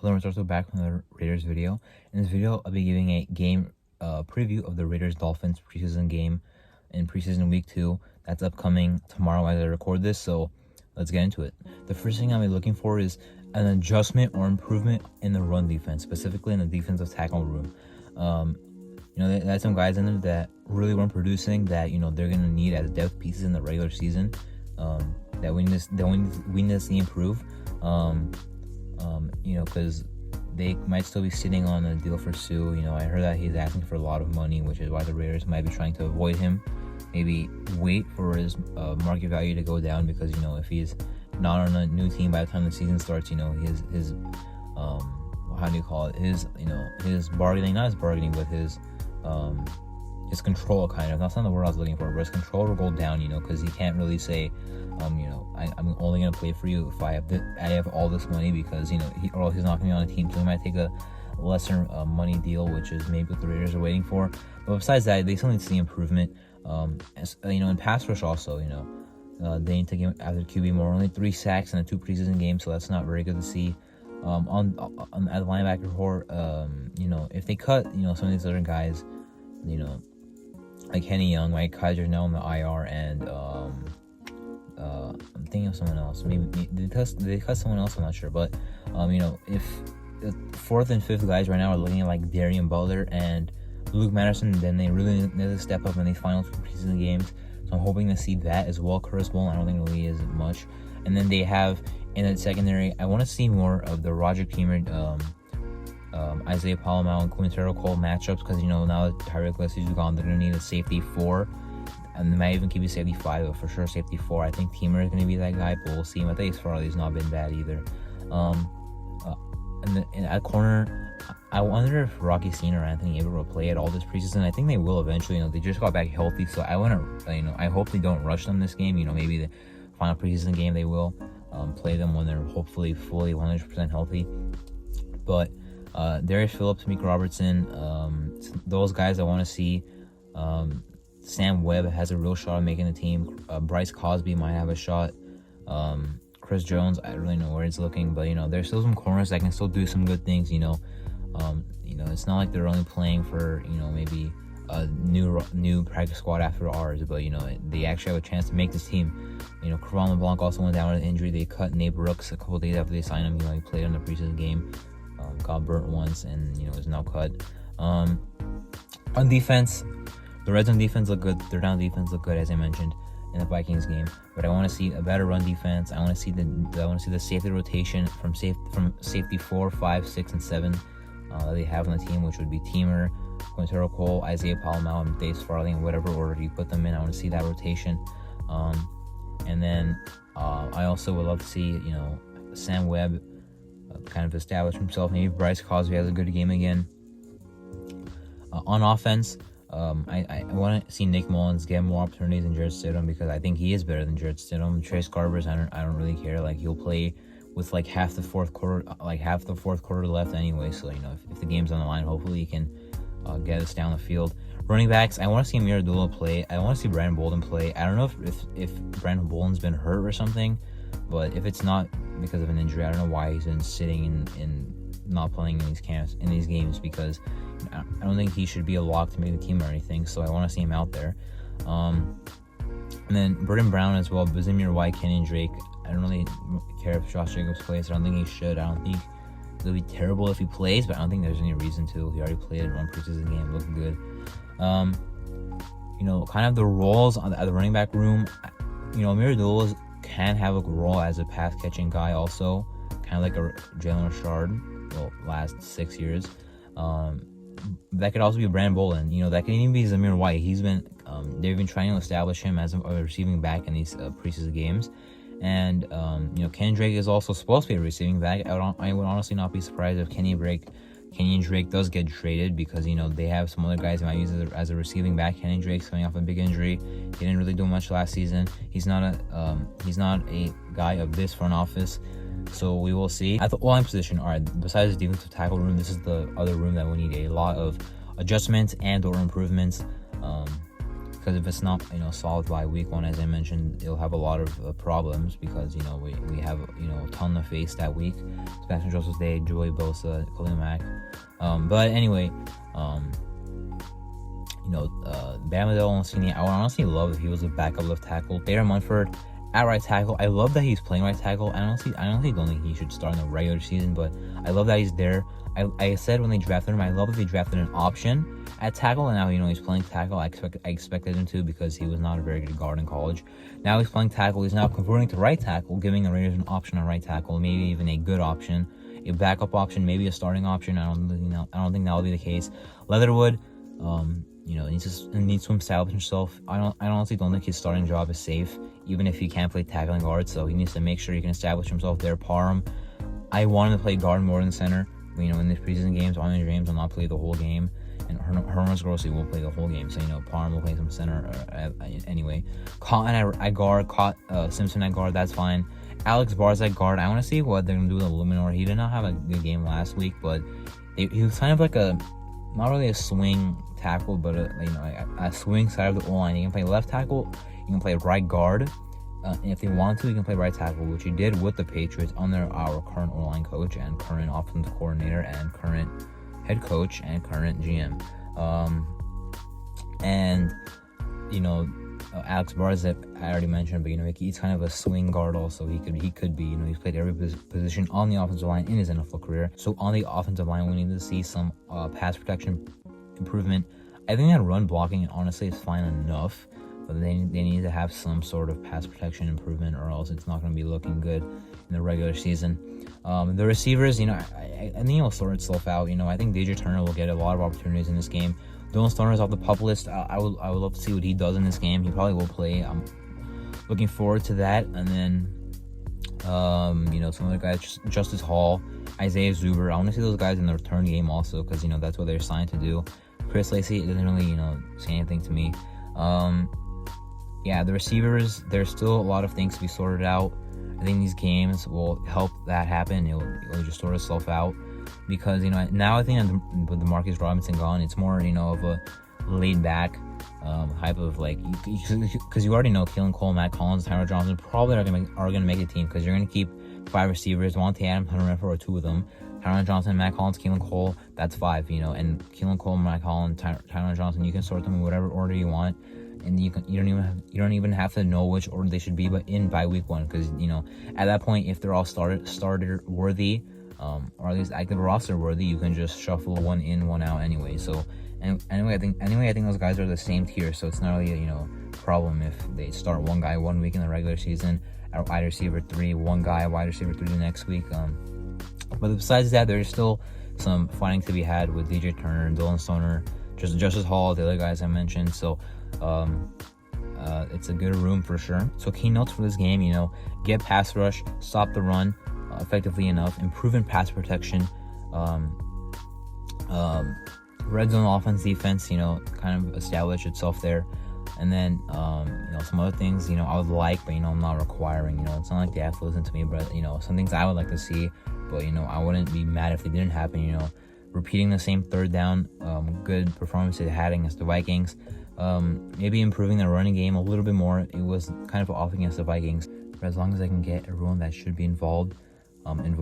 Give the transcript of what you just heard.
Hello, it's also back from the Raiders video. In this video, I'll be giving a game preview of the Raiders-Dolphins preseason game in preseason week 2. That's upcoming tomorrow as I record this, so let's get into it. The first thing I'll be looking for is an adjustment or improvement in the run defense, specifically in the defensive tackle room. They had some guys in there that really weren't producing that, they're going to need as depth pieces in the regular season that we need to see improve. Because they might still be sitting on a deal for Sue. I heard that he's asking for a lot of money, which is why the Raiders might be trying to avoid him. Maybe wait for his market value to go down, because if he's not on a new team by the time the season starts, his how do you call it? His bargaining, not his bargaining, but his control, kind of. That's not the word I was looking for, but his control will go down, because he can't really say, I'm only gonna play for you if I have all this money, because he's not gonna be on a team, so he might take a lesser money deal, which is maybe what the Raiders are waiting for. But besides that, they still need to see improvement. In pass rush also, they need to give after QB more. Only 3 sacks in the 2 preseason games, so that's not very good to see. At the linebacker core, if they cut, some of these other guys, like Kenny Young, Mike Kaiser now on the IR, and I'm thinking of someone else. Maybe they cut someone else. I'm not sure, but if the 4th and 5th guys right now are looking at like Darian Butler and Luke Madison, then they really need to step up in these final 2 preseason games. So I'm hoping to see that as well. Curtis Bowl, I don't think really is much. And then they have in the secondary, I want to see more of the Roger Peemer, Isaiah Palomar and Quintero Cole matchups, because now that Tyreek Leslie's gone, they're going to need a safety 4, and they might even give you safety 5, but for sure safety 4. I think Teamer is going to be that guy, but we'll see him. I think Farley's not been bad either. And at corner, I wonder if Rocky Senior or Anthony Aver will play at all this preseason. I think they will eventually. They just got back healthy, so I want to, I hope they don't rush them this game. Maybe the final preseason game they will play them when they're hopefully fully 100% healthy. But Darius Phillips, Meek Robertson, those guys I want to see. Sam Webb has a real shot at making the team. Bryce Cosby might have a shot. Chris Jones, I don't really know where he's looking, but there's still some corners that can still do some good things. It's not like they're only playing for maybe a new practice squad after ours, but they actually have a chance to make this team. Creval LeBlanc also went down with an injury. They cut Nate Brooks a couple days after they signed him. He played in the preseason game, got burnt once, and is now cut. On defense, the Red Zone defense look good. Their down defense look good, as I mentioned in the Vikings game. But I want to see a better run defense. I want to see the safety rotation from safety 4, 5, 6, and 7 that they have on the team, which would be Teamer, Quintero Cole, Isaiah Palomar, and Dave Farley, in whatever order you put them in. I want to see that rotation. And then I also would love to see Sam Webb kind of establish himself. Maybe Bryce Cosby has a good game again. On offense, I want to see Nick Mullins get more opportunities than Jared Stidham, because I think he is better than Jared Stidham. Trace Garbers, I don't really care. He'll play with half the fourth quarter left anyway. So if the game's on the line, hopefully he can get us down the field. Running backs, I want to see Amir Abdullah play. I want to see Brandon Bolden play. I don't know if Brandon Bolden's been hurt or something, but if it's not because of an injury, I don't know why he's been sitting in not playing in these games, because I don't think he should be a lock to make the team or anything. So I want to see him out there. And then Burton Brown as well, Bazimir White, Kenyon Drake. I don't really care if Josh Jacobs plays. I don't think he should. I don't think it'll be terrible if he plays, but I don't think there's any reason to. He already played in one preseason game, looking good. Kind of the roles at the running back room. Amir Abdullah can have a role as a pass catching guy also, kind of like a Jalen Richard, last 6 years. That could also be Brandon Bolden. That could even be Zamir White. They've been trying to establish him as a receiving back in these preseason games. And Kenyon Drake is also supposed to be a receiving back. I would honestly not be surprised if Kenyon Drake does get traded, because they have some other guys who might use it as a receiving back. Kenyon Drake's coming off a big injury. He didn't really do much last season. He's not a guy of this front office, so we will see. At the O-line position, all right, besides the defensive tackle room, this is the other room that we need a lot of adjustments and or improvements. because if it's not, solved by week 1, as I mentioned, it'll have a lot of problems, because, we have, a ton to face that week. Spencer Joseph's Day, Joey Bosa, Khalil Mack. But anyway, Bam Adebayo, I would honestly love if he was a backup left tackle. Taylor Munford at right tackle. I love that he's playing right tackle. I honestly don't think he should start in the regular season, but I love that he's there. I said when they drafted him, I love that they drafted an option at tackle, and now he's playing tackle. I expected him to, because he was not a very good guard in college. Now he's playing tackle. He's now converting to right tackle, giving the Raiders an option on right tackle, maybe even a good option, a backup option, maybe a starting option. I don't think that will be the case. Leatherwood, needs to establish himself. I honestly don't think his starting job is safe, even if he can't play tackling guard. So he needs to make sure he can establish himself there. Parham, I want him to play guard more than center. In these preseason games, Andre James will not play the whole game, and Herman Grossi will play the whole game. So Parham will play some center anyway. Cotton at guard, Simpson at guard. That's fine. Alex Barrs at guard. I want to see what they're gonna do with Illuminor. He did not have a good game last week, but he was kind of like not really a swing tackle, but a swing side of the O-line. He can play left tackle, he can play right guard, and if they want to, he can play right tackle, which he did with the Patriots under our current O-line coach and current offensive coordinator and current head coach and current GM. Alex Barrs, I already mentioned, but he's kind of a swing guard also. He could be, he's played every position on the offensive line in his NFL career. So on the offensive line, we need to see some pass protection improvement. I think that run blocking, honestly, is fine enough, but they need to have some sort of pass protection improvement, or else it's not going to be looking good in the regular season. The receivers, I think it'll sort itself out. I think DJ Turner will get a lot of opportunities in this game. Dylan Stoner's off the pup list. I would love to see what he does in this game. He probably will play. I'm looking forward to that. And then, some other guys, Justice Hall, Isaiah Zuber. I want to see those guys in the return game also, because that's what they're signed to do. Chris Lacey, it doesn't really say anything to me. The receivers, there's still a lot of things to be sorted out. I think these games will help that happen. It'll just sort itself out, because now I think with the Demarcus Robinson gone, it's more of a laid back type of because you already know Keelan Cole, Matt Collins, Tyler Johnson probably are gonna make the team, because you're gonna keep 5 receivers. Devontae Adams, Hunter Renfrow are 2 of them. Tyler Johnson, Matt Collins, Keelan Cole, that's 5. And Keelan Cole, Matt Collins, Tyler Johnson, you can sort them in whatever order you want. And you don't even have to know which order they should be, but by week 1, because at that point, if they're all starter worthy, or at least active roster worthy, you can just shuffle one in, one out anyway. So anyway, I think those guys are the same tier, so it's not really a problem if they start one guy 1 week in the regular season at wide receiver 3, one guy at wide receiver 3 the next week. But besides that, there's still some fighting to be had with DJ Turner, Dylan Stoner, Justice Hall, the other guys I mentioned. So it's a good room for sure. So keynotes for this game, get pass rush, stop the run effectively enough, improve in pass protection, red zone offense, defense, kind of establish itself there. And then, some other things, I would like, but, I'm not requiring, it's not like they have to listen to me, but, some things I would like to see, but, I wouldn't be mad if they didn't happen, repeating the same third down, good performance they had against the Vikings, maybe improving their running game a little bit more. It was kind of off against the Vikings, but as long as I can get everyone that should be involved, and